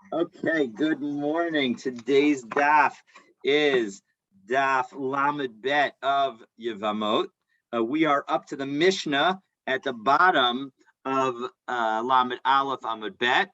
Okay, good morning. Today's daf is daf Lamed Bet of Yevamot. We are up to the Mishnah at the bottom of Lamed Aleph Amud Bet.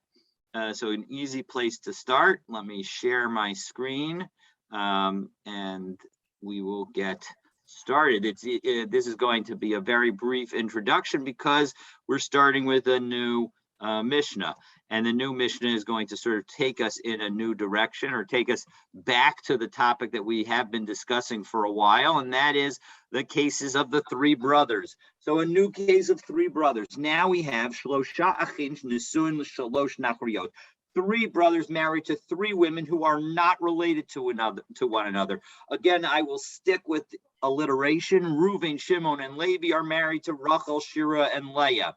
So an easy place to start. Let me share my screen and we will get started. This is going to be a very brief introduction because we're starting with a new Mishnah. And the new Mishnah is going to sort of take us in a new direction or take us back to the topic that we have been discussing for a while, and that is the cases of the three brothers. So a new case of three brothers. Now we have Shlosha Achin Nisuin Shalosh Nachriot. Three brothers married to three women who are not related to one another. Again, I will stick with alliteration. Reuven, Shimon, and Levi are married to Rachel, Shira, and Leah.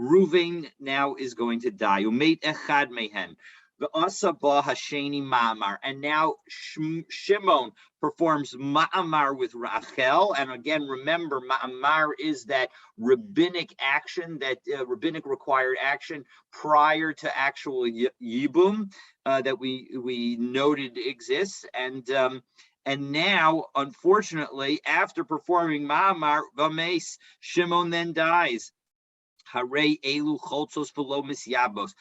Reuven now is going to die. Umeit echad mehen. V'asa hasheni ma'amar. And now Shimon performs ma'amar with Rachel. And again, remember, ma'amar is that rabbinic action, that rabbinic required action prior to actual yibum that we noted exists. And now, unfortunately, after performing ma'amar, v'meis, Shimon then dies. Hare elu cholzos v'lo misyabos.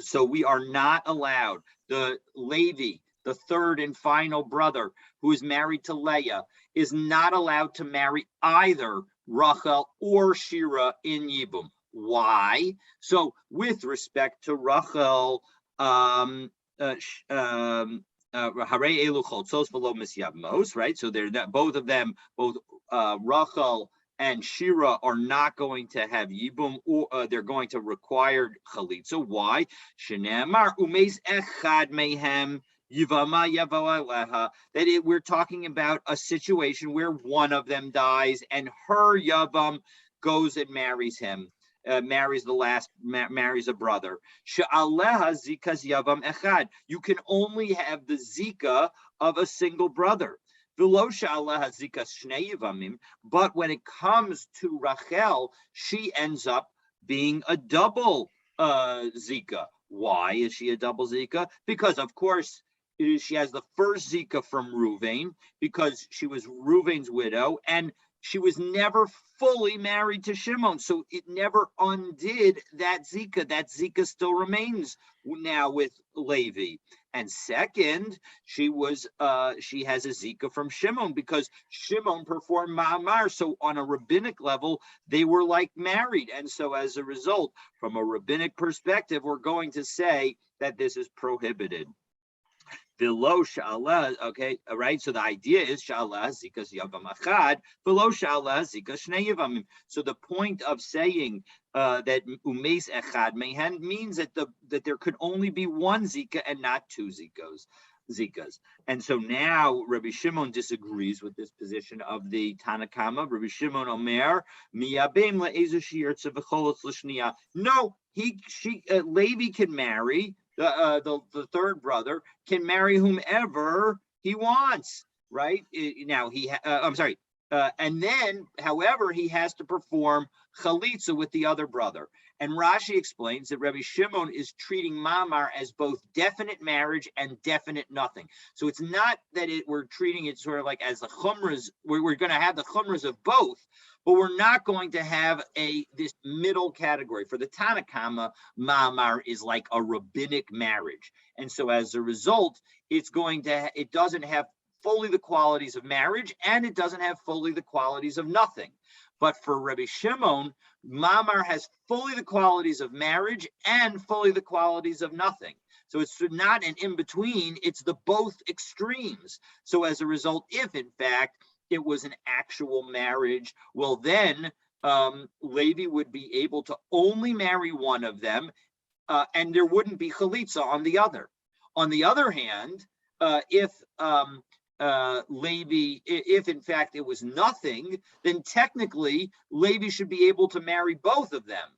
So we are not allowed. The Levi, the third and final brother, who is married to Leah, is not allowed to marry either Rachel or Shira in Yibum. Why? So with respect to Rachel, hare elu cholzos v'lo misyabos, right? So they're not, both of them, both Rachel and Shira are not going to have Yibum, or they're going to require Chalitza. Why? Shenemar umeis echad mehem Yivama yavo aleha. We're talking about a situation where one of them dies and her Yavam goes and marries him. Marries a brother. She'aleha zikas yavam echad. You can only have the zika of a single brother. But when it comes to Rachel, she ends up being a double zika. Why is she a double zika? Because, of course, she has the first zika from Reuven, because she was Reuven's widow, and she was never fully married to Shimon, so it never undid that zika. That zika still remains now with Levi. And second, she has a zika from Shimon because Shimon performed ma'amar. So on a rabbinic level, they were like married. And so as a result, from a rabbinic perspective, we're going to say that this is prohibited. Below sha'ala, okay, all right. So the idea is sha'ala zikas yavam achad, below sha'ala zikas shnei yavamim. So the point of saying that umeis echad mehen means that there could only be one zika and not two zikas. And so now Rabbi Shimon disagrees with this position of the Tanakama. Rabbi Shimon Omer miyabim le'ezu shiyirtze v'cholotz l'shniya. No, Levi can marry. The third brother can marry whomever he wants, right? Now and then, however, he has to perform chalitza with the other brother. And Rashi explains that Rabbi Shimon is treating mamar as both definite marriage and definite nothing. So it's not that we're treating it sort of like as the chumras. We're going to have the chumras of both, but we're not going to have this middle category. For the Tanakama, mamar is like a rabbinic marriage, and so as a result, it doesn't have fully the qualities of marriage, and it doesn't have fully the qualities of nothing. But for Rabbi Shimon, mamar has fully the qualities of marriage and fully the qualities of nothing. So it's not an in-between, it's the both extremes. So as a result, if in fact it was an actual marriage, well then Levi would be able to only marry one of them, and there wouldn't be chalitza on the other. On the other hand, if in fact it was nothing, then technically Levi should be able to marry both of them.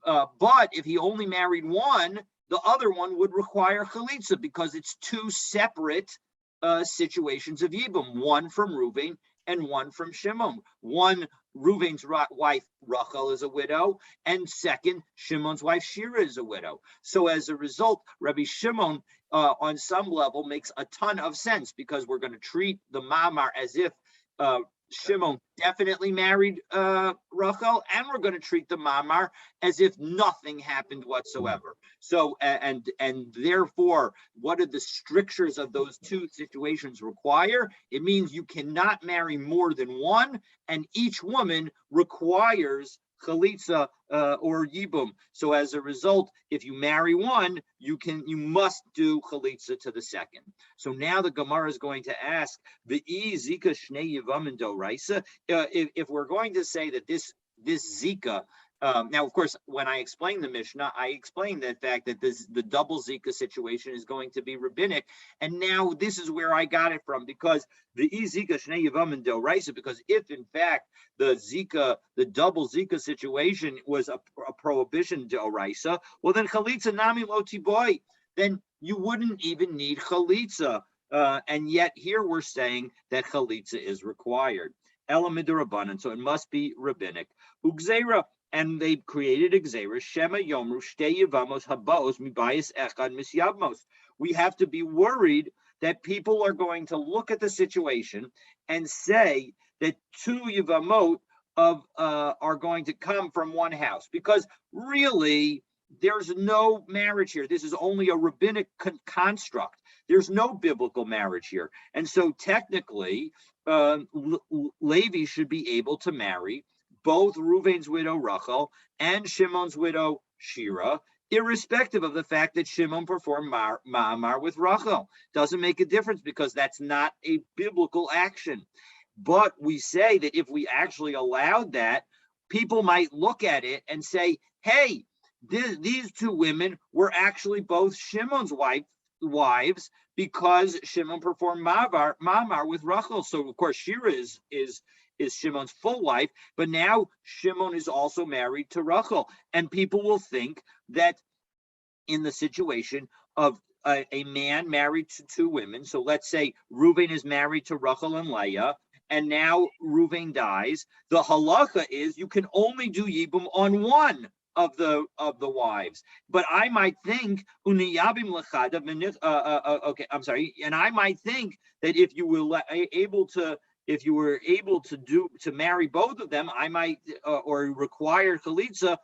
But if he only married one, the other one would require chalitza because it's two separate situations of Yibum, one from Reuven and one from Shimon. One Reuven's wife Rachel is a widow, and second, Shimon's wife Shira is a widow. So as a result, Rabbi Shimon, on some level, makes a ton of sense, because we're going to treat the Mamar as if Shimon definitely married Rachel, and we're going to treat the Mamar as if nothing happened whatsoever. So, and therefore, what do the strictures of those two situations require? It means you cannot marry more than one, and each woman requires chalitza or yibum. So as a result, if you marry one, you must do chalitza to the second. So now the Gemara is going to ask the zika shnei yivam doraisa. If we're going to say that this zika. Now, of course, when I explained the Mishnah, I explained the fact that the double Zika situation is going to be rabbinic, and now this is where I got it from, because the Zika Shnei Yavam and Doraisa, because if in fact the double Zika situation was a prohibition Doraisa, well then Chalitza Nami Loti Boy, then you wouldn't even need Chalitza, and yet here we're saying that Chalitza is required. Elamid Rabbanan, so it must be rabbinic. Ugzeira. And they created a gzeira, Shema Yomru, Shtei Yevamos Habaos, Mibayis Echad Misyavmos. We have to be worried that people are going to look at the situation and say that two Yevamot are going to come from one house, because really there's no marriage here. This is only a rabbinic construct. There's no biblical marriage here. And so technically, Levi should be able to marry both Reuven's widow Rachel and Shimon's widow Shira, irrespective of the fact that Shimon performed Ma'amar with Rachel. Doesn't make a difference, because that's not a biblical action. But we say that if we actually allowed that, people might look at it and say, hey, these two women were actually both Shimon's wives, because Shimon performed Ma'amar with Rachel. So of course Shira is Shimon's full wife, but now Shimon is also married to Rachel, and people will think that in the situation of a man married to two women, so let's say Reuven is married to Rachel and Leah, and now Reuven dies, the halacha is you can only do yibum on one of the wives. But I might think uniyabim lechada. Okay, I'm sorry, and I might think that if you were able to marry both of them, I might or require chalitza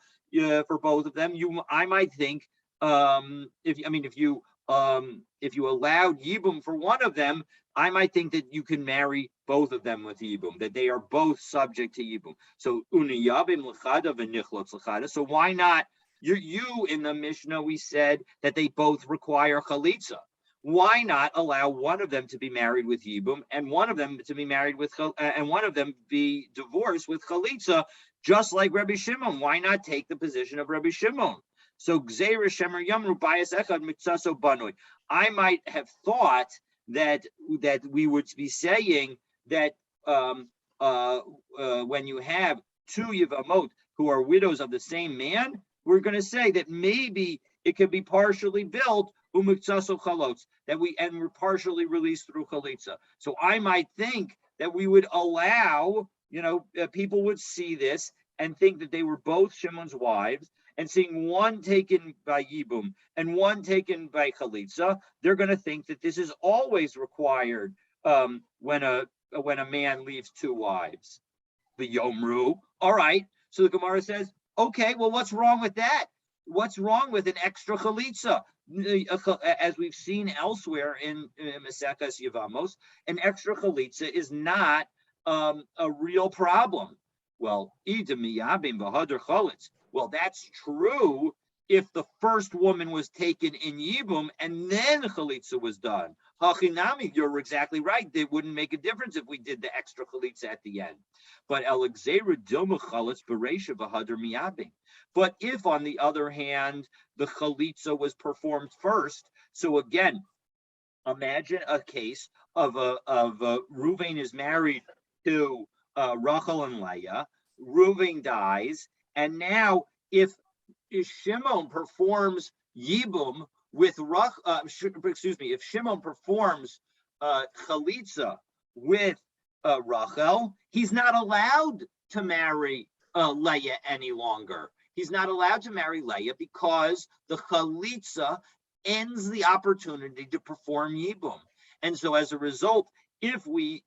for both of them. I might think if you allowed yibum for one of them, I might think that you can marry both of them with yibum, that they are both subject to yibum. So uniyabim lechada v'nichlotz lechada. So why not? You in the Mishnah, we said that they both require chalitza. Why not allow one of them to be married with yibum and one of them to be married with and one of them be divorced with chalitza, just like Rabbi Shimon? Why not take the position of Rabbi Shimon? So Gzeira Shemer Yamru Bayas Echad Mitzaso Banoi. I might have thought that we would be saying that when you have two Yevamot who are widows of the same man, we're going to say that maybe it could be partially built that we're partially released through chalitza. So I might think that we would allow, people would see this and think that they were both Shimon's wives, and seeing one taken by yibum and one taken by chalitza, they're going to think that this is always required when a man leaves two wives. The Yomru. All right. So the Gemara says, okay, well, what's wrong with that? What's wrong with an extra chalitza? As we've seen elsewhere in Maseches Yevamos, an extra chalitza is not a real problem. Well, that's true if the first woman was taken in yibum and then chalitza was done. Hachinami, you're exactly right. It wouldn't make a difference if we did the extra chalitza at the end. But Alexera dilma chalitz bereisha v'hadar miyabim. But if, on the other hand, the chalitza was performed first, so again, imagine a case of Reuven is married to Rachel and Leah. Reuven dies, and now if Shimon performs yibum with if Shimon performs chalitza with Rachel, he's not allowed to marry Leah any longer. He's not allowed to marry Leah because the chalitza ends the opportunity to perform yibum. And so as a result, if we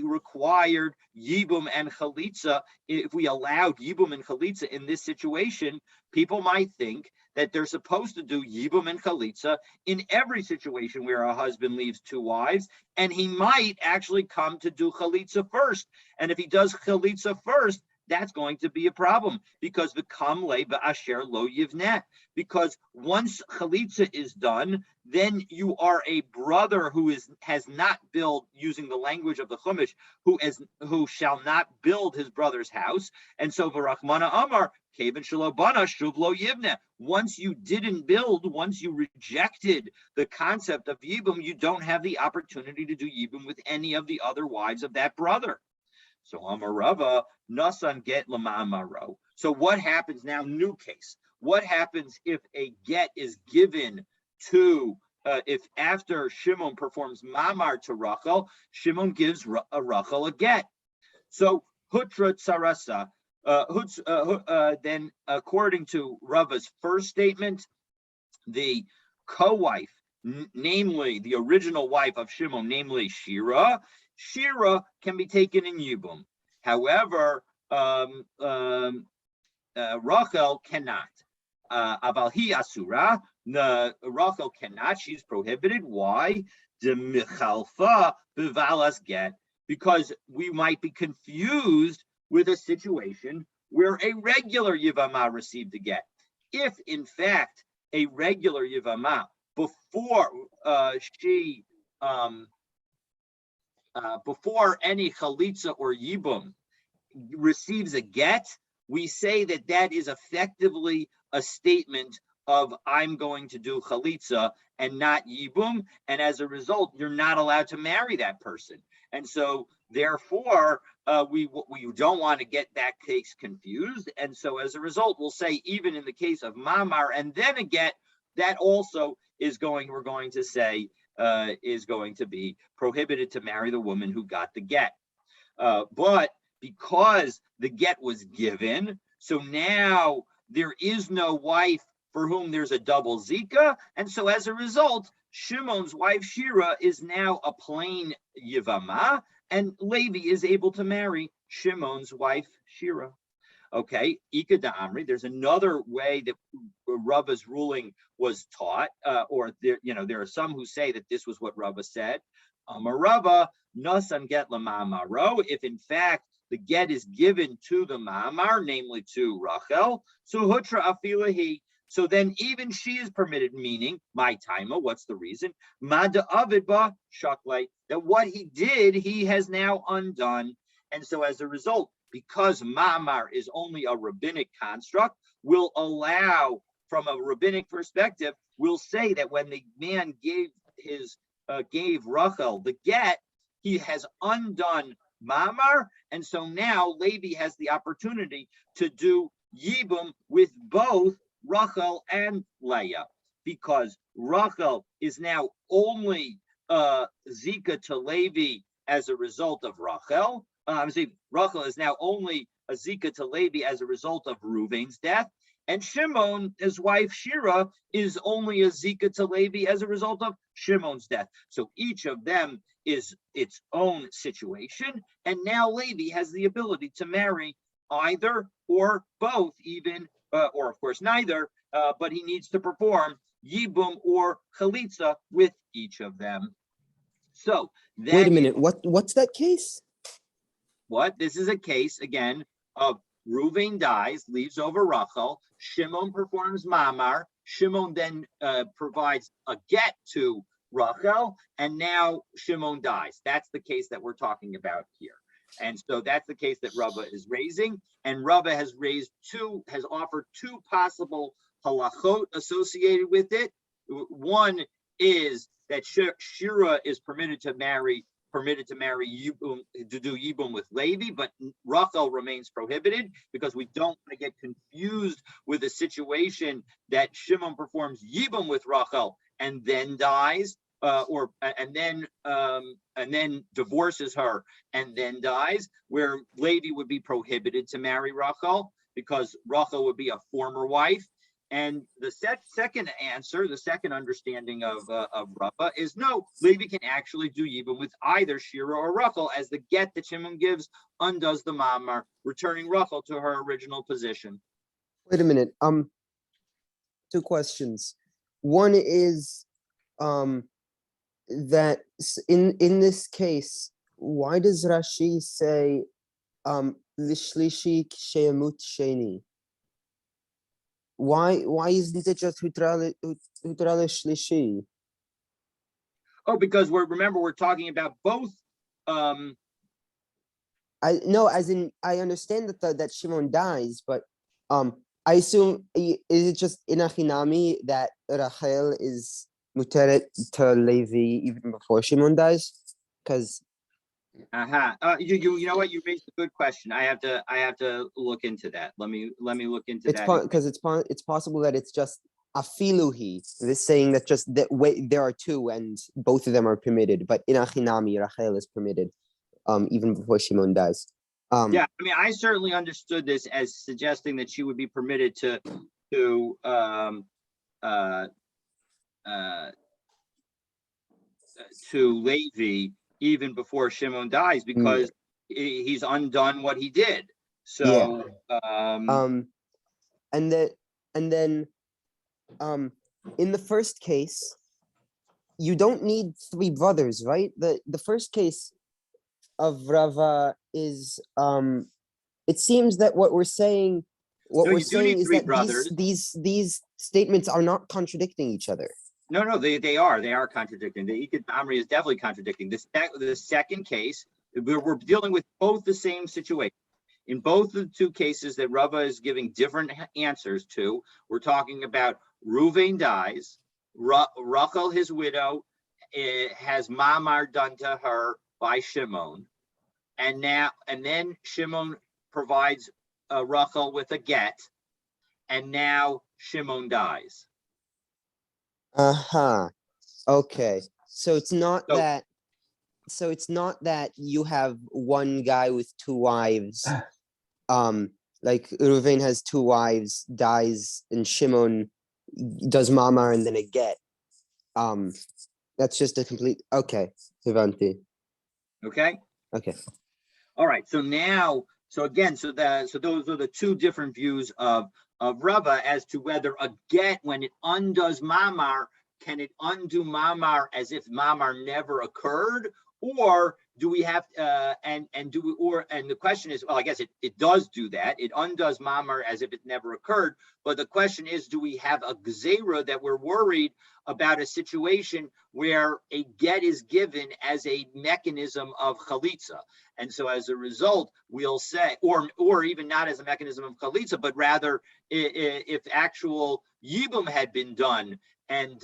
required yibum and chalitza, if we allowed yibum and chalitza in this situation, people might think that they're supposed to do yibum and chalitza in every situation where a husband leaves two wives, and he might actually come to do chalitza first. And if he does chalitza first, that's going to be a problem because the kamle ba'asher lo yivneh. Because once chalitza is done, then you are a brother who has not built, using the language of the Chumash, who shall not build his brother's house. And so v'rachmana amar kevan shelo bana shuv lo yivneh. Once you didn't build, once you rejected the concept of yibum, you don't have the opportunity to do yibum with any of the other wives of that brother. So Amarava Nasan get Lamamaro. So what happens now? New case. What happens if a get is given to if after Shimon performs mamar to Rachel, Shimon gives Rachel a get. So Hutra Tsarasa. Then according to Rava's first statement, the co-wife, namely the original wife of Shimon, namely Shira can be taken in Yibum. However, Rachel cannot. Avalhi Asura, Rachel cannot. She's prohibited. Why? Demichalfa bivalas get. Because we might be confused with a situation where a regular Yevamah received a get. If, in fact, a regular Yevamah, before before any chalitza or yibum receives a get, we say that that is effectively a statement of I'm going to do chalitza and not yibum, and as a result, you're not allowed to marry that person. And so, therefore, we don't want to get that case confused. And so, as a result, we'll say even in the case of mamar and then a get, that also is we're going to say is going to be prohibited to marry the woman who got the get. But because the get was given, so now there is no wife for whom there's a double zika, and so as a result, Shimon's wife Shira is now a plain Yevamah, and Levi is able to marry Shimon's wife Shira. Okay, Ika da Amri. There's another way that Rava's ruling was taught, or there are some who say that this was what Rava said. Rava nasan get lamamaro. If in fact the get is given to the mamar, namely to Rachel, so hutra afilahi. So then even she is permitted, meaning my taima. What's the reason? Mada avidba shaklai. That what he did, he has now undone, and so as a result, because mamar is only a rabbinic construct, will allow, from a rabbinic perspective, we'll say that when the man gave Rachel the get, he has undone mamar, and so now Levi has the opportunity to do yibum with both Rachel and Leah, because Rachel is now only zika to Levi as a result of Rachel. Rachel is now only a zika to Levi as a result of Reuven's death, and Shimon, his wife Shira, is only a zika to Levi as a result of Shimon's death. So each of them is its own situation, and now Levi has the ability to marry either or both, even or of course neither, but he needs to perform yibum or chalitza with each of them. So wait a minute, what's that case? What? This is a case, again, of Reuven dies, leaves over Rachel, Shimon performs mamar, Shimon then provides a get to Rachel, and now Shimon dies. That's the case that we're talking about here. And so that's the case that Rava is raising, and Rava has offered two possible halachot associated with it. One is that Shira is permitted to marry Yibum, to do Yibum with Levi, but Rachel remains prohibited, because we don't want to get confused with a situation that Shimon performs Yibum with Rachel and then dies, and then divorces her and then dies, where Levi would be prohibited to marry Rachel because Rachel would be a former wife. And the second answer, the second understanding of Rava is no, Levi can actually do Yibum with either Shira or Rachel, as the get that Shimon gives undoes the Mamar, returning Rachel to her original position. Wait a minute. Two questions. One is, that in this case, why does Rashi say, Lishlishi Sheyamut Sheni? Why isn't it just Hutra Shlishi? Oh, because we're talking about both. I no, as in I understand that Shimon dies, but I assume is it just in Achinami that Rachel is muteret to Levi even before Shimon dies? Because you know what, you raised a good question. I have to look into that. Let me look into that. Because it's possible that it's just afiluhi, this saying that just that way there are two and both of them are permitted, but in Achinami Rachel is permitted even before Shimon dies. Yeah, I mean, I certainly understood this as suggesting that she would be permitted to Levi even before Shimon dies, because he's undone what he did. So and then in the first case, you don't need three brothers, right? The first case of Rava is it seems that what we're saying is that these statements are not contradicting each other. No, they are contradicting. The Ikad Amri is definitely contradicting. The second case, we're dealing with both the same situation. In both of the two cases that Rava is giving different answers to, we're talking about Reuven dies, Rachel, his widow, has Mamar done to her by Shimon, and then Shimon provides Rachel with a get, and now Shimon dies. Okay. So it's not that you have one guy with two wives. Like Reuven has two wives, dies, and Shimon does Mamar and then a get. That's just a complete Hivanti. Okay. All right. So those are the two different views of Rava as to whether a get, when it undoes Mamar, can it undo Mamar as if Mamar never occurred, or do we have and the question is, well, I guess it does do that. It undoes Mamar as if it never occurred. But the question is, do we have a gzeira that we're worried about a situation where a get is given as a mechanism of chalitza? And so as a result, we'll say, or even not as a mechanism of chalitza, but rather if actual yibum had been done and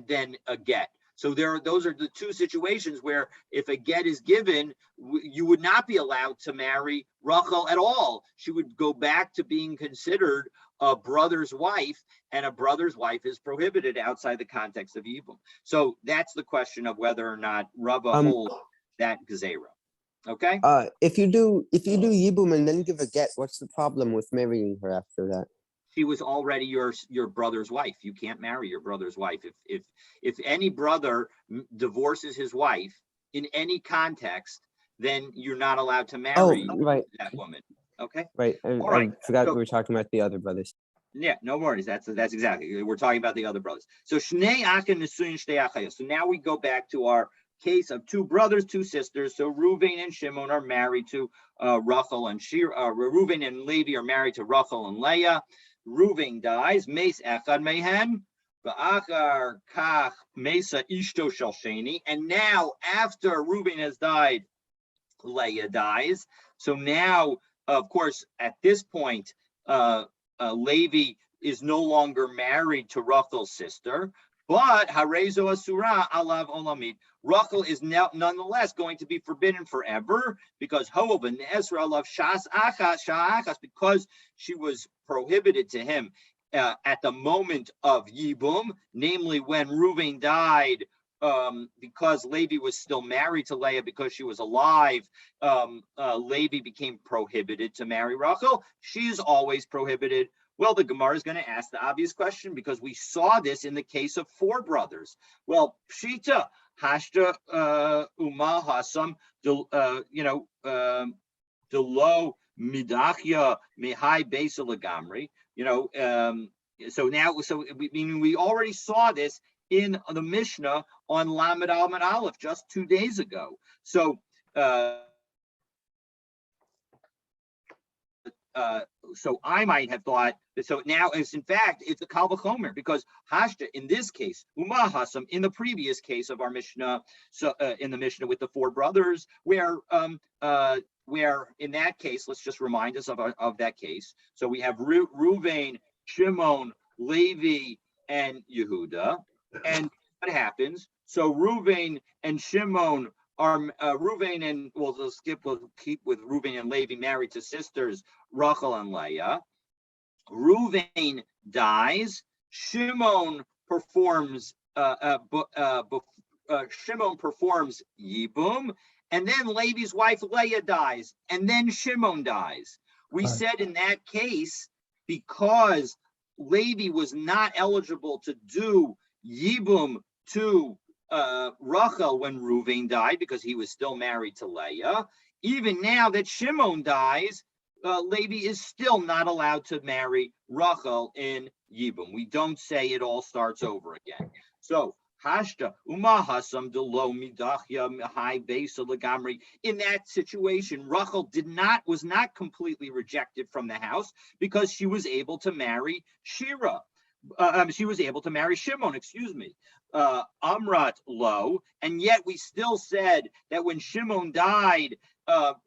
then a get. So those are the two situations where if a get is given, you would not be allowed to marry Rachel at all. She would go back to being considered a brother's wife, and a brother's wife is prohibited outside the context of Yibum. So that's the question of whether or not Rava holds that gezerah. Okay. If you do Yibum and then give a get, what's the problem with marrying her after that? She was already your brother's wife. You can't marry your brother's wife. If any brother divorces his wife in any context, then you're not allowed to marry that woman. Okay. Right. I forgot we were talking about the other brothers. Yeah, no worries. That's exactly. We're talking about the other brothers. So Shnei Achim Nesuyin Shtei Achayos. So now we go back to our case of two brothers, two sisters. So Reuven and Shimon are married to Rachel and Shira. Reuven and Levi are married to Rachel and Leah. Reuven dies. Meis Echad Mehen. V'achar Kach Mesa Ishto Shel Sheni. And now, after Reuven has died, Leah dies. So now, of course, at this point, Levi is no longer married to Rachel's sister, but Harezo Asura Alav Olamid. Rachel is now nonetheless going to be forbidden forever because Hovan Ezra Alav Shas Achas, because she was prohibited to him at the moment of Yibum, namely when Reuven died because Levi was still married to Leah because she was alive, Levi became prohibited to marry Rachel. She is always prohibited. Well, the Gemara is going to ask the obvious question because we saw this in the case of four brothers. Well, Pshita, Hashta, Uma, Hasam, Delo, Midachya, Mihai, Besa, Lagamri. We already saw this in the Mishnah on Lamed Almad Aleph just 2 days ago. So I might have thought that. So now, it's in fact, it's a Kal V'chomer, because Hashta in this case, Uma Hasam in the previous case of our Mishnah, so in the Mishnah with the four brothers, where in that case, let's just remind us of that case. So we have Ruvain, Shimon, Levi, and Yehuda. And what happens? So Ruvain and Shimon are Ruvain and we'll keep with Ruvain and Levi, married to sisters Rachel and Leah. Ruvain dies. Shimon performs Yibum, and then Levi's wife Leah dies, and then Shimon dies. We said in that case, because Levi was not eligible to do Yibum to Rachel when Ruvain died, because he was still married to Leah. Even now that Shimon dies, Levi is still not allowed to marry Rachel in Yibum. We don't say it all starts over again. So Hashta Umahasam Delo Midachya Mihai Besa Lagamri. In that situation, Rachel was not completely rejected from the house, because she was able to marry Shira. She was able to marry Shimon, Amrat Lo, and yet we still said that when Shimon died,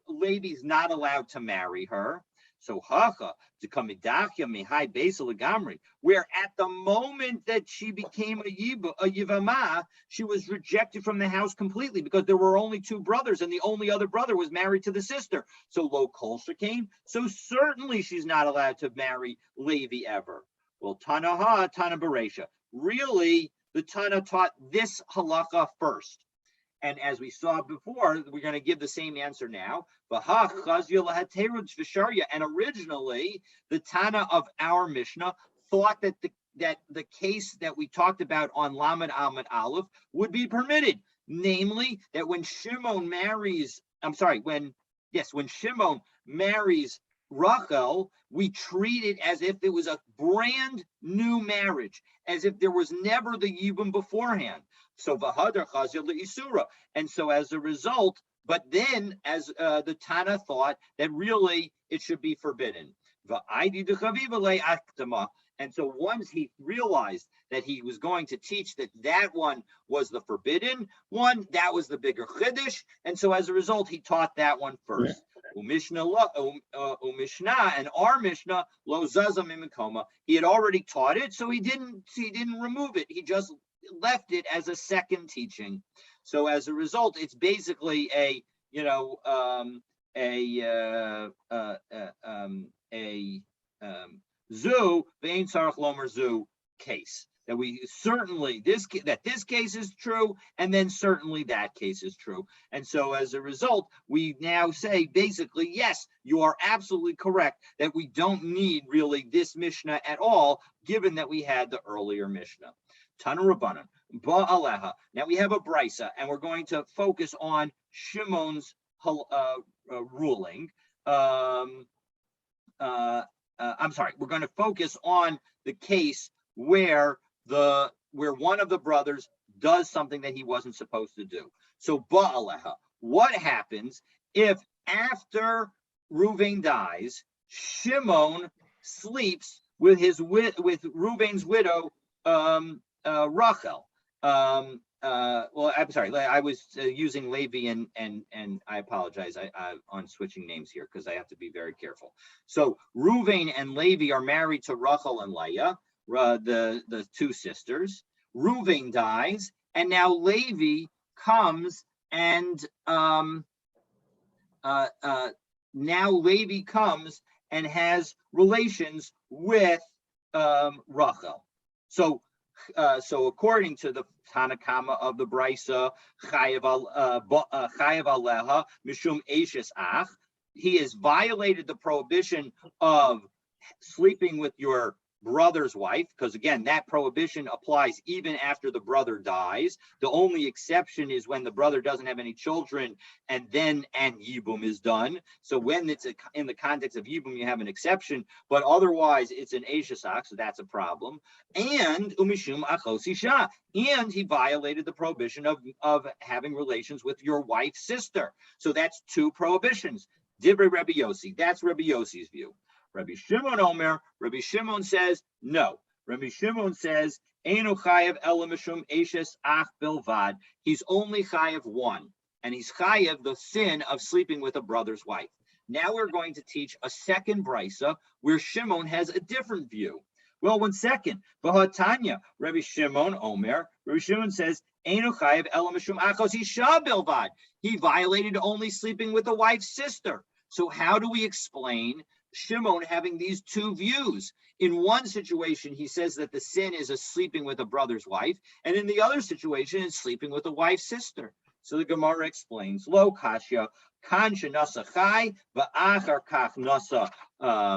Levi's not allowed to marry her. So Hacha to Kamidachya Mihai Besa Lagamri, where at the moment that she became a Yevamot, she was rejected from the house completely, because there were only two brothers, and the only other brother was married to the sister. So Lo Kolsha came. So certainly she's not allowed to marry Levi ever. Well, Tana Beresha. Really, the Tana taught this halacha first. And as we saw before, we're going to give the same answer now. And originally, the Tana of our Mishnah thought that the case that we talked about on Lamed Amud Aleph would be permitted. Namely, that when Shimon marries Rachel, we treat it as if it was a brand new marriage, as if there was never the Yibum beforehand. So Vahadar Chazil Isura. And so as a result, but then as the Tana thought that really it should be forbidden. And so once he realized that he was going to teach that one was the forbidden one, that was the bigger chiddush, and so as a result he taught that one first. Umishnah and our Mishnah lo zazam imikoma. He had already taught it, so he didn't remove it. He just left it as a second teaching. So as a result, it's basically a zu vein sarach lomer zu case. That we certainly this case is true, and then certainly that case is true. And so as a result, we now say basically, yes, you are absolutely correct that we don't need really this Mishnah at all, given that we had the earlier Mishnah. Tana Rabbanan, Ba'aleha. Now we have a brisa, and we're going to focus on Shimon's ruling. We're going to focus on the case where one of the brothers does something that he wasn't supposed to do. So Ba'aleha, what happens if after Ruvain dies, Shimon sleeps with Ruvain's widow Rachel? Well, I'm sorry, I was using Levi and I apologize on switching names here, because I have to be very careful. So Ruvain and Levi are married to Rachel and Leah, the two sisters. Ruvain dies, and now Levi comes and has relations with Rachel. So So according to the Tanakama of the Brisa, chayev aleha mishum eshes ach, he has violated the prohibition of sleeping with your brother's wife, because again, that prohibition applies even after the brother dies. The only exception is when the brother doesn't have any children, and then an yibum is done. So when it's in the context of yibum, you have an exception, but otherwise it's an eshesak, so that's a problem. And umishum achos isha, and he violated the prohibition of having relations with your wife's sister. So that's two prohibitions. Divrei Rabbi Yossi, that's Rabbi Yossi's view. Rabbi Shimon Omer, Rabbi Shimon says no. Rabbi Shimon says Einu chayev ela mishum eshes ach bilvad. He's only chayev one, and he's chayev the sin of sleeping with a brother's wife. Now we're going to teach a second brisa where Shimon has a different view. Well, 1 second. V'hatanya, Rabbi Shimon Omer, Rabbi Shimon says Einu chayev ela mishum achos isha bilvad. He violated only sleeping with a wife's sister. So how do we explain Shimon having these two views? In one situation, he says that the sin is a sleeping with a brother's wife, and in the other situation, it's sleeping with a wife's sister. So the Gemara explains, Lo kasha, kansha nasa chai, va'achar kach nasa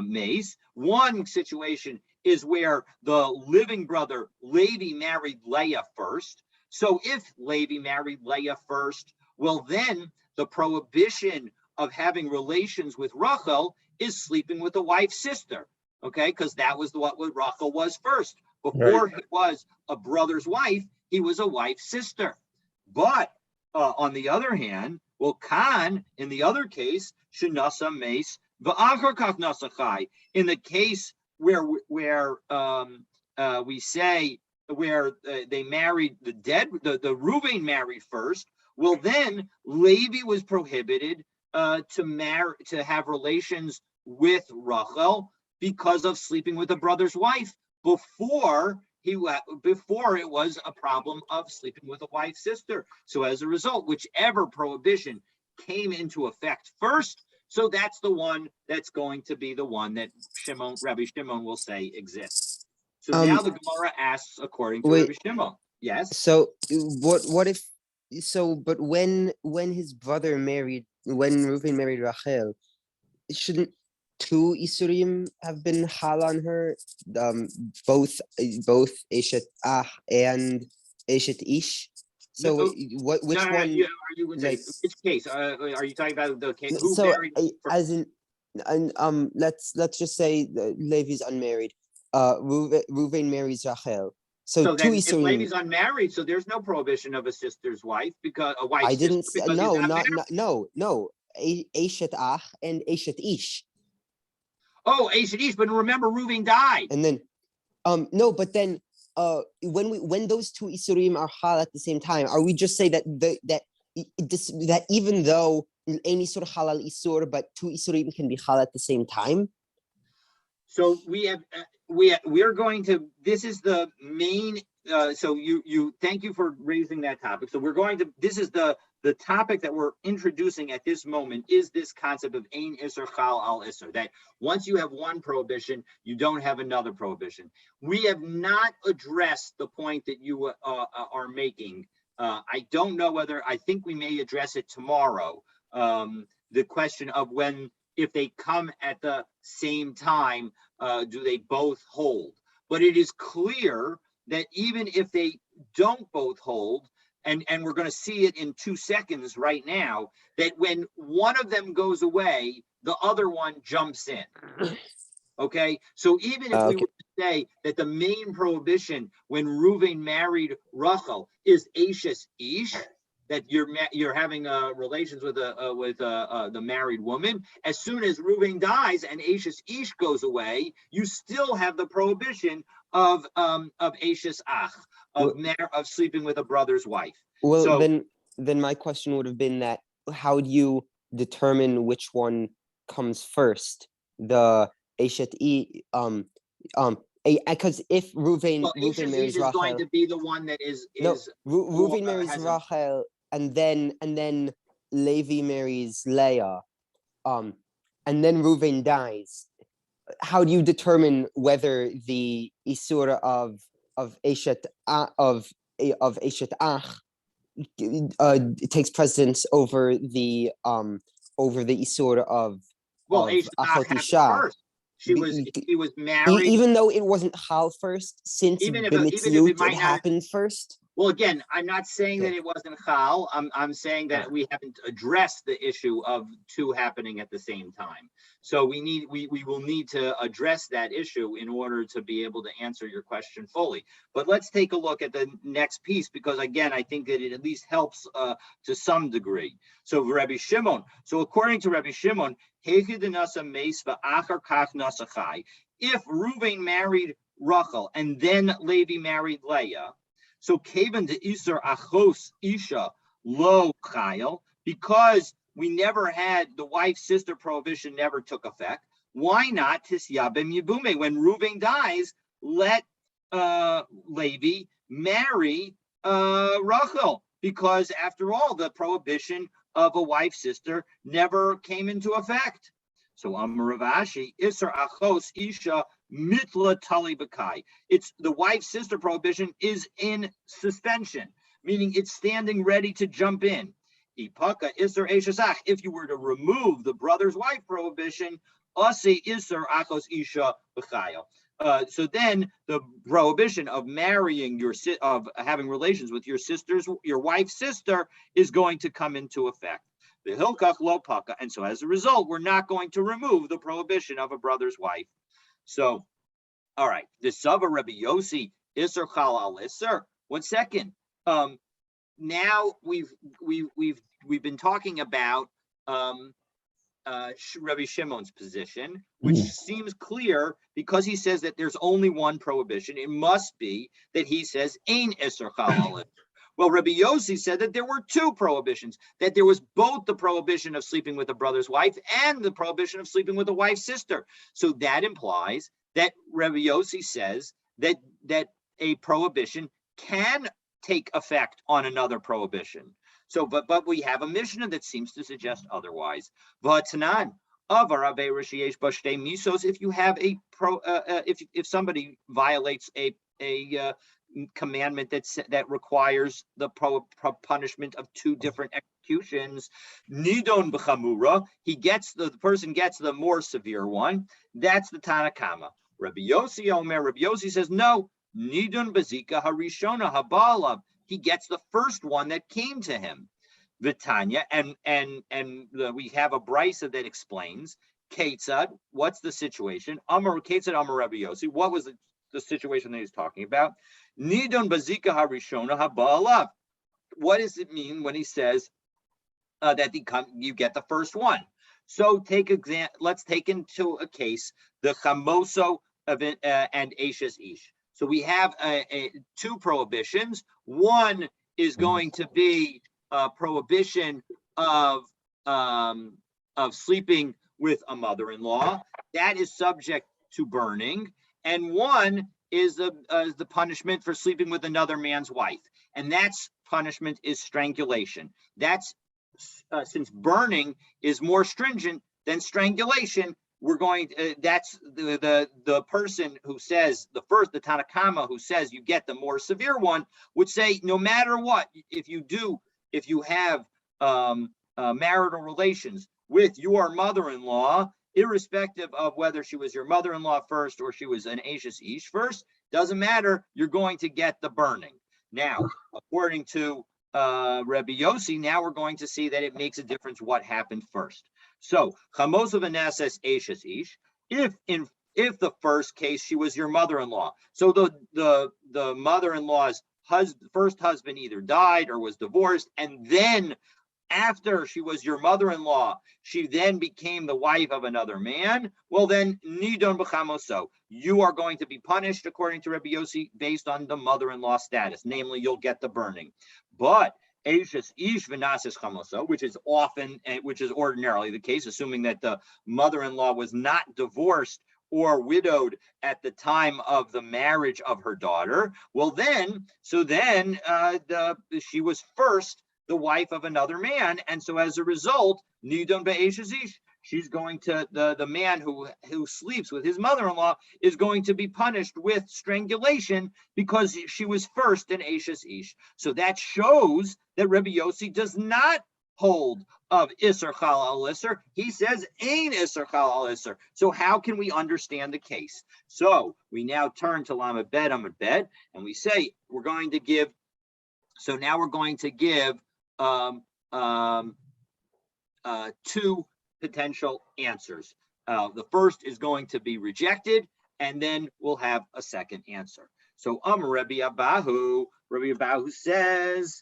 meis. One situation is where the living brother, Levi, married Leah first. So if Levi married Leah first, well, then the prohibition of having relations with Rachel is sleeping with a wife's sister, okay? Because that was what Rachel was first. Before he was a brother's wife, he was a wife's sister. But on the other hand, well, Khan, in the other case, Shinasa Mace, V'achar kach nasa chai. In the case where we say where they married the dead, the Reuven married first, well, then Levi was prohibited to have relations with Rachel because of sleeping with a brother's wife before it was a problem of sleeping with a wife's sister. So as a result, whichever prohibition came into effect first, so that's the one that's going to be the one that Rabbi Shimon will say exists. So now the Gemara asks according to Rabbi Shimon. Yes. So what if? So, but when his brother married, when Reuven married Rachel, shouldn't two Isurim have been hal on her? Both Eshet Ah and Eshet Ish. So which one? Are you like, which case? Are you talking about the case? Who so married? As in, and let's just say Levi's unmarried. Reuven marries Rachel. So then two if Isurim. Levi's unmarried, so there's no prohibition of a sister's wife because a wife's I didn't sister. say no. Eshet Ach and Eshet Ish. Oh, Eshet Ish, but remember Reuven died. And then, no, but then, when those two Isurim are hal at the same time, are we just say that that even though any sort of halal Isur, but two Isurim can be hal at the same time? So we're going to. This is the main. So you thank you for raising that topic. So we're going to. This is the topic that we're introducing at this moment is this concept of ein iser chal al iser, that once you have one prohibition, you don't have another prohibition. We have not addressed the point that you are making. I don't know whether, I think we may address it tomorrow. The question of if they come at the same time, do they both hold? But it is clear that even if they don't both hold, and we're going to see it in 2 seconds right now, that when one of them goes away, the other one jumps in. Okay, so even if we were to say that the main prohibition when Reuven married Rachel is Eshes Ish, that you're having relations with the married woman, as soon as Reuven dies and Eshes Ish goes away, you still have the prohibition of Eshes Ach, of sleeping with a brother's wife. Well, so, then my question would have been that how do you determine which one comes first? The Eshet because if Reuven marries Rachel, is going to be the one that is Reuven marries Rachel, and then Levi marries Leah, and then Reuven dies. How do you determine whether the Isura of Eshet Eshet Ach it takes precedence over the Isur of Well, Eish Ach Achot happened Isha. first. She was married, Even though it wasn't Hal first, since even if it B'mitziut it might not. happened first. Well, again, I'm not saying that Okay. it wasn't Chal. I'm saying that Ah. we haven't addressed the issue of two happening at the same time. So we will need to address that issue in order to be able to answer your question fully. But let's take a look at the next piece, because again, I think that it at least helps to some degree. So Rabbi Shimon. So according to Rabbi Shimon, if Reuven married Rachel and then Levi married Leah, so Kavan de Isur Achos Isha Lo Chayil, because we never had the wife-sister prohibition never took effect. Why not Tisyabim Yebume? When Reuven dies, let Levi marry Rachel, because after all, the prohibition of a wife-sister never came into effect. So Amar Ravashi, Isur Achos Isha Mitla Tali Bakai. It's the wife-sister prohibition is in suspension, meaning it's standing ready to jump in. Ipaka Isur Eshazach. If you were to remove the brother's wife prohibition, Asi Isur Achos Isha B'chayo. So then the prohibition of marrying of having relations with your wife's sister is going to come into effect. The Hilkach Lo Paka. And so as a result, we're not going to remove the prohibition of a brother's wife. So, all right, the Sava Rabbi Yossi Isser Chal Al Isser. 1 second. Now we've been talking about Rabbi Shimon's position, which seems clear because he says that there's only one prohibition. It must be that he says Ein Isser Chal Al Isser. Well, Rabbi Yossi said that there were two prohibitions, that there was both the prohibition of sleeping with a brother's wife and the prohibition of sleeping with a wife's sister. So that implies that Rabbi Yossi says that a prohibition can take effect on another prohibition. So, but we have a Mishnah that seems to suggest otherwise. V'atanan if you have if somebody violates a commandment that requires the punishment of two different executions, nidon b'chamura, the person gets the more severe one. That's the Tanakama. Rabbi Yossi says no, nidon b'zika harishona habalav. He gets the first one that came to him. Vitanya, we have a brisa that explains Ketzad. What's the situation? Amar Ketzad Amar Rabbi Yossi. What was the situation that he's talking about? Nidon bazika harishona habalav. What does it mean when he says that you get the first one? So let's take into a case the chamoso and Ashes Ish. So we have two prohibitions. One is going to be a prohibition of sleeping with a mother-in-law. That is subject to burning. And one is the punishment for sleeping with another man's wife. And that's punishment is strangulation. That's since burning is more stringent than strangulation, we're going that's the person who says the Tanakama who says you get the more severe one would say no matter what, if you have marital relations with your mother-in-law, irrespective of whether she was your mother-in-law first or she was an Ashes Ish first, doesn't matter, you're going to get the burning. Now, according to Rabbi Yossi, now we're going to see that it makes a difference what happened first. So, Chamosa v'neses Ashes Ish, if the first case she was your mother-in-law, so the mother-in-law's first husband either died or was divorced, and then after she was your mother-in-law, she then became the wife of another man, well then, nidon b'chamoso, you are going to be punished according to Rabbi Yossi based on the mother-in-law status, namely you'll get the burning. But Ashes Ish v'nases chamoso, which is ordinarily the case, assuming that the mother-in-law was not divorced or widowed at the time of the marriage of her daughter, well then she was first the wife of another man, and so as a result, nidon be'eshes ish, she's going to, the man who sleeps with his mother-in-law is going to be punished with strangulation because she was first an Ashes Ish. So that shows that Rabbi Yossi does not hold of Isser Chal al Isser. He says Ain Isser Chal al Isser. So how can we understand the case? So we now turn to Lamed Bet Amud Bet, and we say we're going to give. So now we're going to give two potential answers. The first is going to be rejected, and then we'll have a second answer. So Rabbi Abahu says,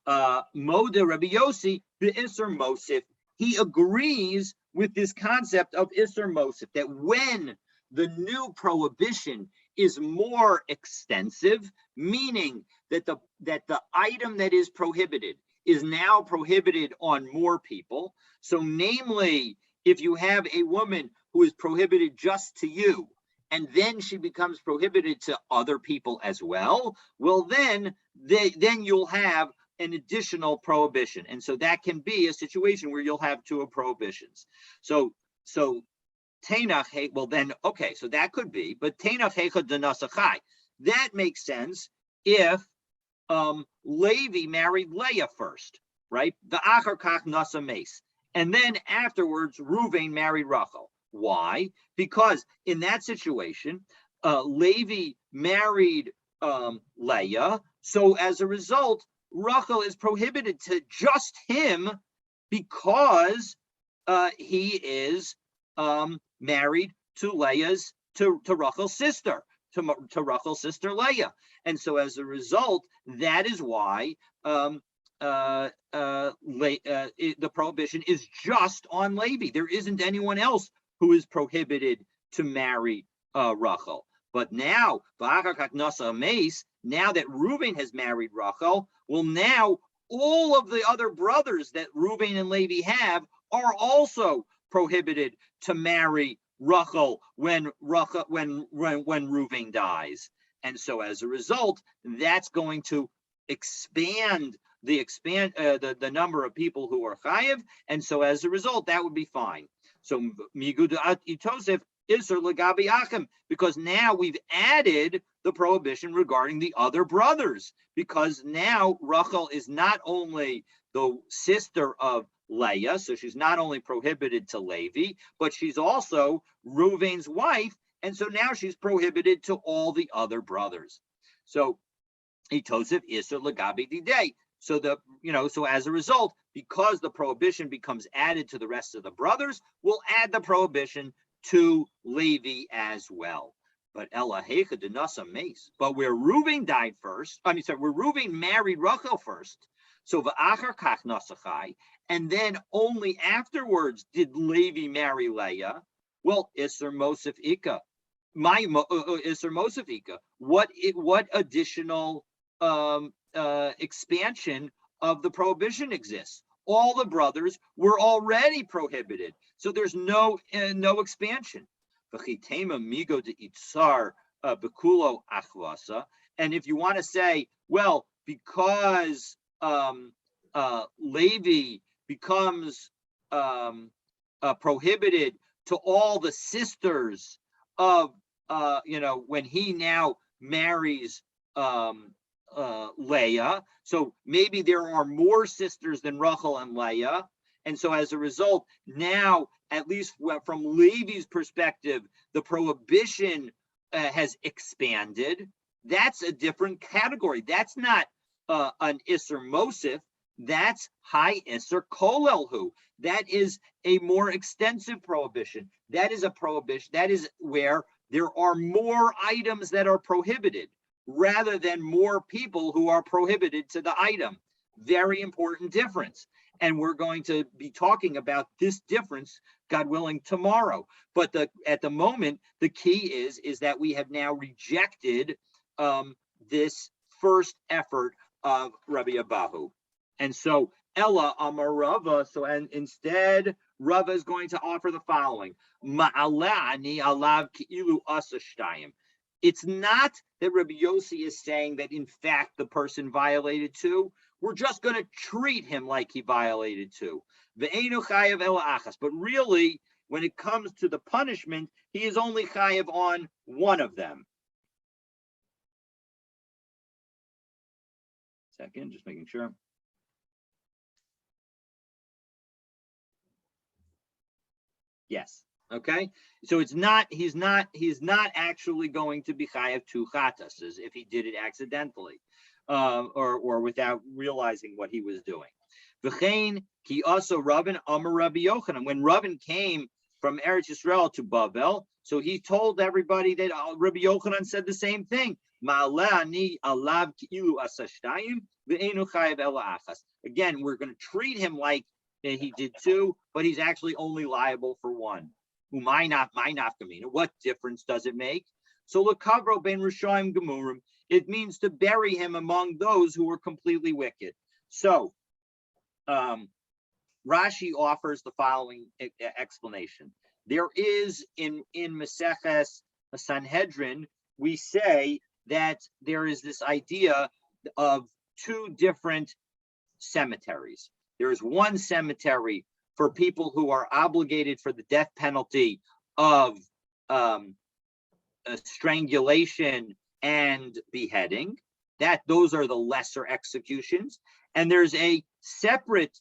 Moda Rabbi Yossi be'Isser Mosif. He agrees with this concept of Isser Mosif, that when the new prohibition is more extensive, meaning that the item that is prohibited is now prohibited on more people. So namely, if you have a woman who is prohibited just to you, and then she becomes prohibited to other people as well, well, then you'll have an additional prohibition. And so that can be a situation where you'll have two prohibitions. So Tenach, well then, okay, so that could be, but Tenach Hecha Danasachai. That makes sense if Levi married Leah first, right? The Achar Kach Nasa Mace. And then afterwards, Reuven married Rachel. Why? Because in that situation, Levi married Leah. So as a result, Rachel is prohibited to just him because he is married to Leah's, to Rachel's sister, to Rachel's sister Leah. And so as a result, that is why the prohibition is just on Levi. There isn't anyone else who is prohibited to marry Rachel. But now, now that Reuven has married Rachel, well, now all of the other brothers that Reuven and Levi have are also prohibited to marry Rachel when Reuven dies. And so as a result, that's going to expand the number of people who are chayiv, and so as a result, that would be fine. So migud itosef iser legabi achim, because now we've added the prohibition regarding the other brothers, because now Rachel is not only the sister of Leah, so she's not only prohibited to Levi, but she's also Reuven's wife, and so now she's prohibited to all the other brothers. So itosef iser legabi didei. So so as a result, because the prohibition becomes added to the rest of the brothers, we'll add the prohibition to Levi as well. But Ella Hecha Denasa Mace. But where Reuven died first, where Reuven married Rachel first, so V'achar Kach Nasachai, and then only afterwards did Levi marry Leah. Well, Isser Mosif Ika. Isser Mosif Ika. What additional expansion of the prohibition exists? All the brothers were already prohibited, so there's no expansion. And if you want to say, well, because Levi becomes prohibited to all the sisters of when he now marries Leah, so maybe there are more sisters than Rachel and Leah, and so as a result, now at least from Levi's perspective, the prohibition has expanded. That's a different category. That's not an Isser Mosif. That's High Isser Kolelhu. That is a more extensive prohibition. That is a prohibition. That is where there are more items that are prohibited, rather than more people who are prohibited to the item. Very important difference. And we're going to be talking about this difference, God willing, tomorrow. But at the moment, the key is that we have now rejected this first effort of Rabbi Abahu. And so Ella Amar Rava, and instead Rava is going to offer the following. Ma'alani alav ki'ilu asa shtayim. It's not that Rabbi Yossi is saying that in fact the person violated two. We're just going to treat him like he violated two. Ve'enu chayav ela achas. But really, when it comes to the punishment, he is only chayav on one of them. Second, just making sure. Yes. Okay. So he's not actually going to be chayav two chatas as if he did it accidentally, or without realizing what he was doing. V'chein ki also Rabin Amar Rabbi Yochanan. When Rabin came from Eretz Yisrael to Bavel, so he told everybody that Rabbi Yochanan said the same thing. Again, we're going to treat him like he did two, but he's actually only liable for one. What difference does it make? So lekavro ben Rishonim gemurim. It means to bury him among those who were completely wicked. So Rashi offers the following explanation. There is in Maseches Sanhedrin, we say that there is this idea of two different cemeteries. There is one cemetery for people who are obligated for the death penalty of strangulation and beheading. Those are the lesser executions. And there's a separate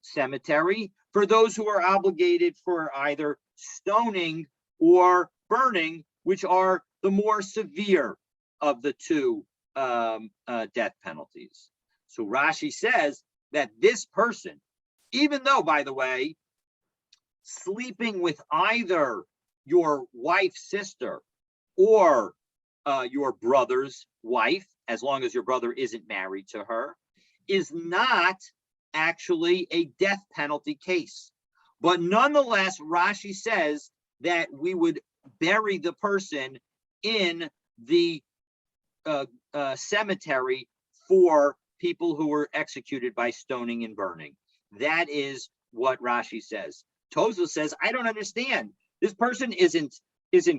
cemetery for those who are obligated for either stoning or burning, which are the more severe of the two death penalties. So Rashi says that this person, even though, by the way, sleeping with either your wife's sister or your brother's wife, as long as your brother isn't married to her, is not actually a death penalty case. But nonetheless, Rashi says that we would bury the person in the cemetery for people who were executed by stoning and burning. That is what Rashi says. Tosfos says, I don't understand. This person isn't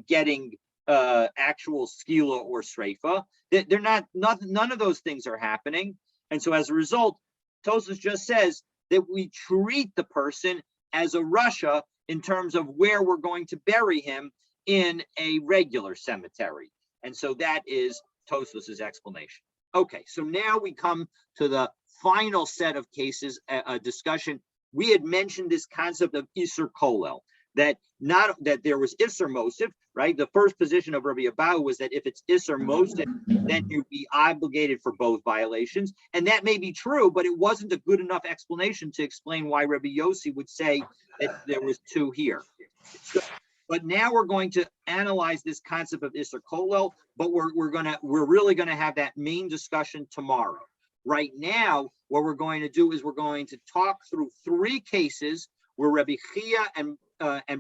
getting actual skila or sreifa. They're not, none of those things are happening. And so as a result, Tosfos just says that we treat the person as a rasha in terms of where we're going to bury him in a regular cemetery. And so that is Tosfos's explanation. Okay, so now we come to the final set of cases, a discussion. We had mentioned this concept of Isser Kolel, that there was Isser Mosif, right? The first position of Rabbi Abahu was that if it's Isser Mosif, then you'd be obligated for both violations. And that may be true, but it wasn't a good enough explanation to explain why Rabbi Yossi would say that there was two here. But now we're going to analyze this concept of Isser Kolel, but we're really gonna have that main discussion tomorrow. Right now, what we're going to do is we're going to talk through three cases where Rabbi Chia and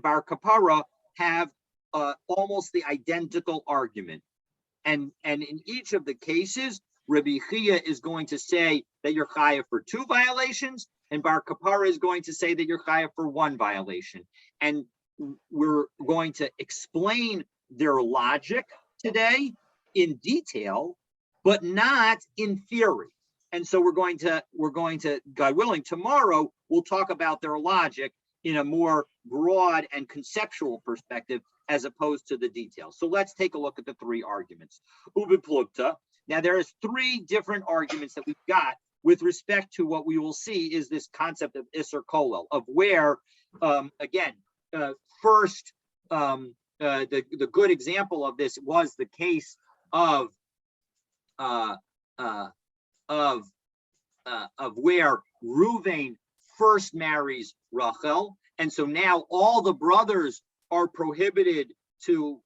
Bar Kapara have almost the identical argument. And in each of the cases, Rabbi Chia is going to say that you're chayav for two violations, and Bar Kapara is going to say that you're chayav for one violation. And we're going to explain their logic today in detail, but not in theory. And so we're going to, God willing, tomorrow we'll talk about their logic in a more broad and conceptual perspective as opposed to the details. So let's take a look at the three arguments. Ubiplukta. Now there's three different arguments that we've got with respect to what we will see is this concept of Isser Kolel, of where, again, first, the good example of this was the case of where Reuven first marries Rachel, and so now all the brothers are prohibited to,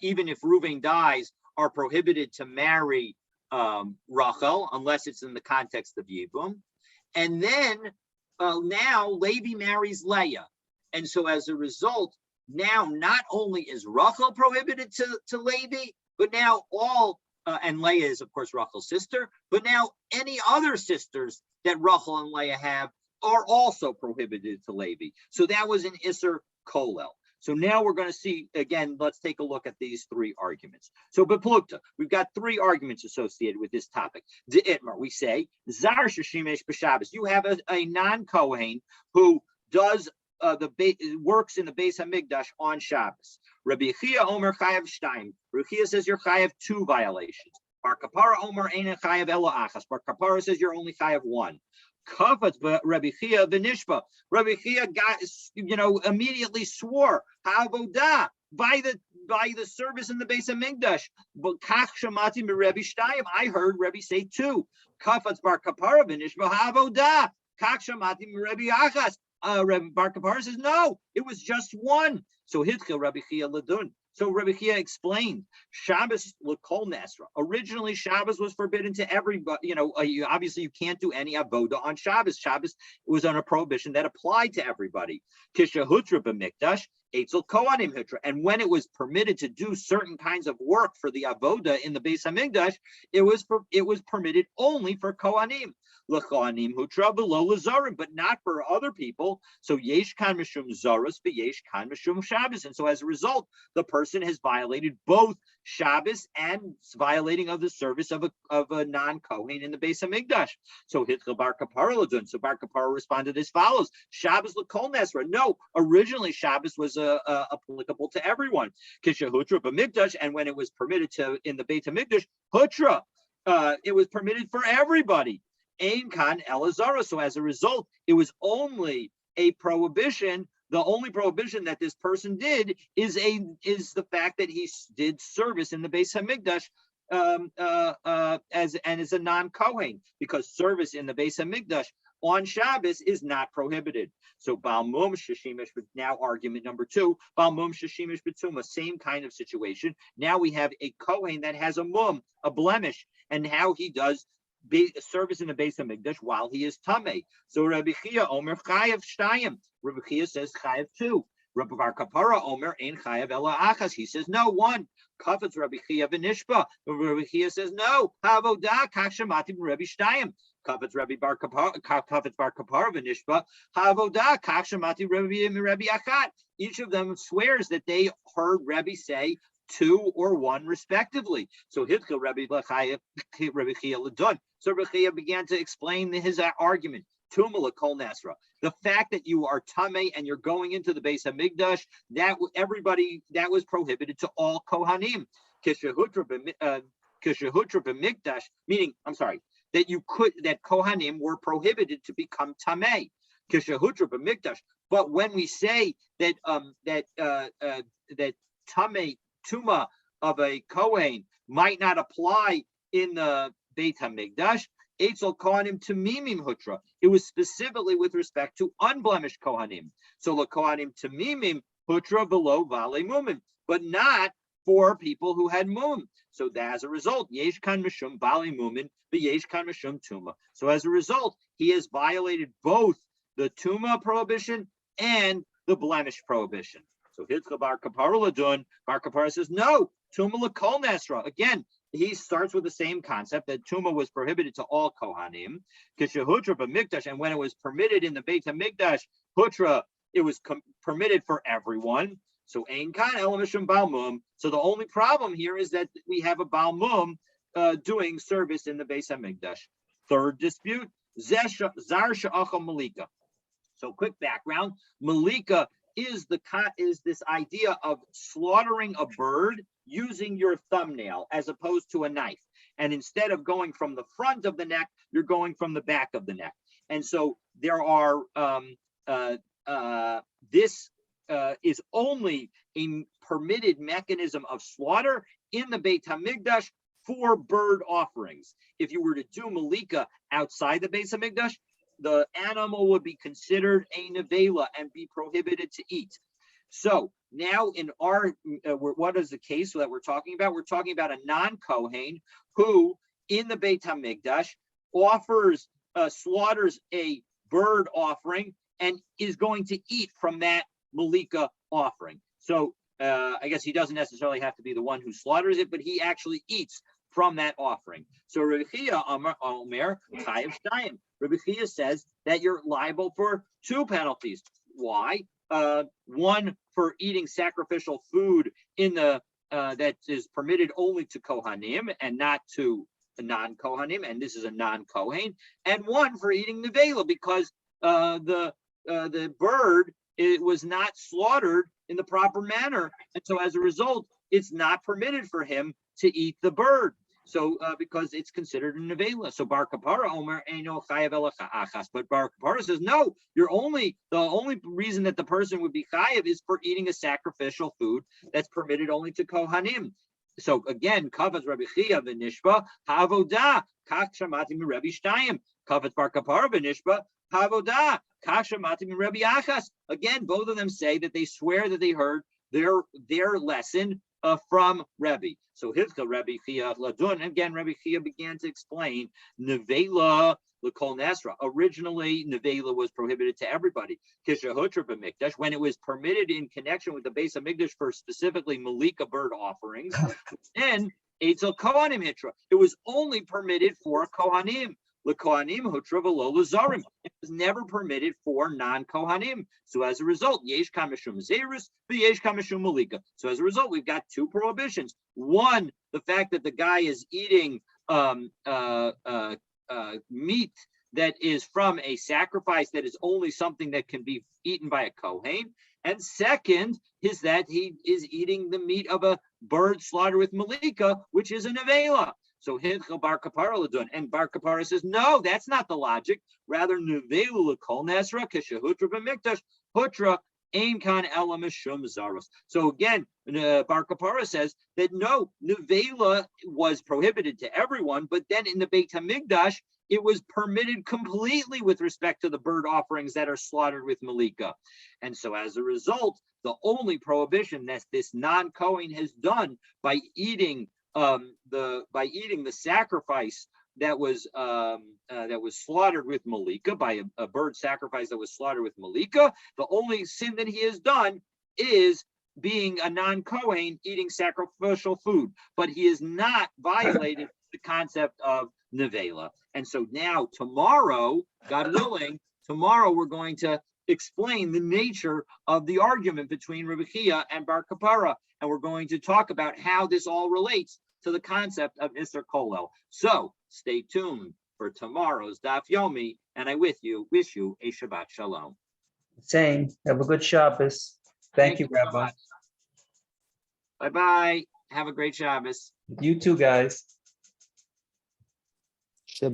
even if Reuven dies, are prohibited to marry Rachel unless it's in the context of Yibum. And then now Levi marries Leah. And so as a result, now not only is Rachel prohibited to Levi, but now and Leah is of course Rachel's sister, but now any other sisters that Rachel and Leah have are also prohibited to Levi. So that was an Isser Kolel. So now we're going to see, again, let's take a look at these three arguments. So beplukta, we've got three arguments associated with this topic. De itmar, we say, zar sheshimesh b'Shabbos. You have a non-Kohen who does works in the Beis Hamikdash on Shabbos. Rabbi Chia Omer chayav shtayim. Rabbi Chia says you're chayav two violations. Bar Kapara Omer ein chayav elo achas. Bar Kapara says you're only chayav one. Kafatz Rabbi Chia v'nishba. Rabbi Chia got, immediately swore havodah by the service in the Beis Hamikdash. But kach shamati Rabbi shtayim. I heard Rabbi say two. Kafatz Bar Kapara v'nishba havodah. Kach shamati Rabbi achas. Rabbi Bar Kapara says no, it was just one. So hitchil Rabbi Chia ladun. So Rabbi Chia explained Shabbos l'kol nesra. Originally, Shabbos was forbidden to everybody. Obviously you can't do any avoda on Shabbos. Shabbos was on a prohibition that applied to everybody. Kisha hutra b'mikdash. Eitzel kohanim hutra. And when it was permitted to do certain kinds of work for the avoda in the Beis Hamikdash, it was permitted only for kohanim. L'kohanim hutra below lazarim, but not for other people. So yesh kan mishum zaros, but yesh kan mishum Shabbos. And so as a result, the person has violated both Shabbos and violating of the service of a non-Kohen in the Beis Hamikdash. So Hitchel Bar Kapara ladun. So Bar Kapara responded as follows: Shabbos l'kol nesra. No, originally Shabbos was applicable to everyone. Kisha hutra b'mikdash, and when it was permitted to in the Beit Hamikdash, hutra, it was permitted for everybody. Ein kan elazara. So as a result, it was only a prohibition. The only prohibition that this person did is the fact that he did service in the Beis Hamikdash as a non-Kohen, because service in the Beis Hamikdash on Shabbos is not prohibited. So Baal Mum Sheshimish, now argument number two, Baal Mum Sheshimish B'tuma, same kind of situation. Now we have a Kohen that has a mum, a blemish, and how he does service in the Beis Hamikdash while he is tamei. So Rabbi Chia Omer chayav shtayim. Rabbi Chia says chayav two. Rabbi Bar Kapara Omer ein chayav ela achas. He says no, one. Kafatz Rabbi Chia v'nishba. Rabbi Chia says no. Havodah kach shamati Rabbi shtayim. Kafatz Bar Kapara v'nishba. Havodah kach shamati Rabbi achat. Each of them swears that they heard Rabbi say two or one respectively. So Hitchel Rabbi Chia ladun. So Rabbi Chia began to explain his argument. Tuma l'kol nesra. The fact that you are tamei and you're going into the Beis Hamikdash, that was prohibited to all kohanim. Kishahutra b'mikdash, meaning, that kohanim were prohibited to become tamei. Kishahutra b'mikdash. But when we say that tamei tuma of a kohen might not apply in the Beit Hamikdash, Eitzel Kohanim Tamimim Hutra. It was specifically with respect to unblemished Kohanim. So the Kohanim Tamimim Hutra below Vale Mumim, but not for people who had Mum. So that as a result, Yesh Kan Mishum Vale Mumin, but Yesh Kan Mishum Tuma. So as a result, he has violated both the Tuma prohibition and the blemish prohibition. So Hitzcha Bar Kapara Ladun, Bar Kapara says, no, Tuma L'Kol Nesra. Again, he starts with the same concept that Tuma was prohibited to all Kohanim. Kishahutra b'mikdash, and when it was permitted in the Beit HaMikdash, Hutra, it was permitted for everyone. So Ein Kan Elamishim Balmum. So the only problem here is that we have a Balmum doing service in the Beit HaMikdash. Third dispute, Zar Sha'achal Malika. So quick background, Malika is this idea of slaughtering a bird using your thumbnail as opposed to a knife. And instead of going from the front of the neck, you're going from the back of the neck. And so there are, this is only a permitted mechanism of slaughter in the Beit HaMikdash for bird offerings. If you were to do Malika outside the Beit HaMikdash, the animal would be considered a nevela and be prohibited to eat. So now in our, what is the case that we're talking about? We're talking about a non-Kohen who in the Beit HaMikdash slaughters a bird offering and is going to eat from that Malika offering. So I guess he doesn't necessarily have to be the one who slaughters it, but he actually eats from that offering. So Rabbi Chia Omer Chayav Shtayim. Rabbi Chia says that you're liable for two penalties. Why? One for eating sacrificial food in the that is permitted only to Kohanim and not to non-Kohanim, and this is a non-Kohen, and one for eating nevela because the bird, it was not slaughtered in the proper manner, and so as a result, it's not permitted for him to eat the bird. So because it's considered a nevela. So Bar Kapara Omer Eino Chayav Elacha Achas. But Bar Kapara says, no, the only reason that the person would be chayav is for eating a sacrificial food that's permitted only to Kohanim. So again, Kavatz Rabbi Chia v'Nishba Havodah Kach Shamati Rabbi Shtayim. Kavatz Bar Kapara v'Nishba Havodah Kach Shamati Rabbi Achas. Again, both of them say that they swear that they heard their lesson from Rebbe. So Hivka Rebbe Chia Ladun. Again, Rebbe Chia began to explain Nevela L'Kol Nesra. Originally, Nevela was prohibited to everybody. Kishahutra b'Mikdash, when it was permitted in connection with the base of Mikdash for specifically Malika bird offerings, and Eitzel Kohanim Hitra. It was only permitted for Kohanim. L'Kohanim Hutra v'lo l'Zarim. It was never permitted for non-Kohanim. So as a result, Yesh Kamishum Zerus, Yesh Kamishum Malika. So as a result, we've got two prohibitions. One, the fact that the guy is eating meat that is from a sacrifice that is only something that can be eaten by a Kohen. And second is that he is eating the meat of a bird slaughtered with Malika, which is a nevela. So Hincha Bar Kapara Ladun, and Bar Kapara says, no, that's not the logic. Rather, Nevelu L'Kol Nesra Kishahutra b'Mikdash Hutra Ein Kan Ela Mishum Zaros. So again, Bar Kapara says that no, Nevela was prohibited to everyone, but then in the Beit HaMikdash, it was permitted completely with respect to the bird offerings that are slaughtered with Malika. And so as a result, the only prohibition that this non-Kohen has done by eating the sacrifice that was slaughtered with Malika, by a bird sacrifice that was slaughtered with Malika, the only sin that he has done is being a non-Kohen eating sacrificial food, but he has not violated the concept of nevela. And so now tomorrow, God willing, we're going to explain the nature of the argument between Rebbe Chia and Bar Kapara, and we're going to talk about how this all relates to the concept of Isser Kolel. So stay tuned for tomorrow's Daf Yomi, and I wish you a Shabbat Shalom. Same. Have a good Shabbos. Thank you, so Rabbi. much. Bye-bye. Have a great Shabbos. You too, guys. Shabbat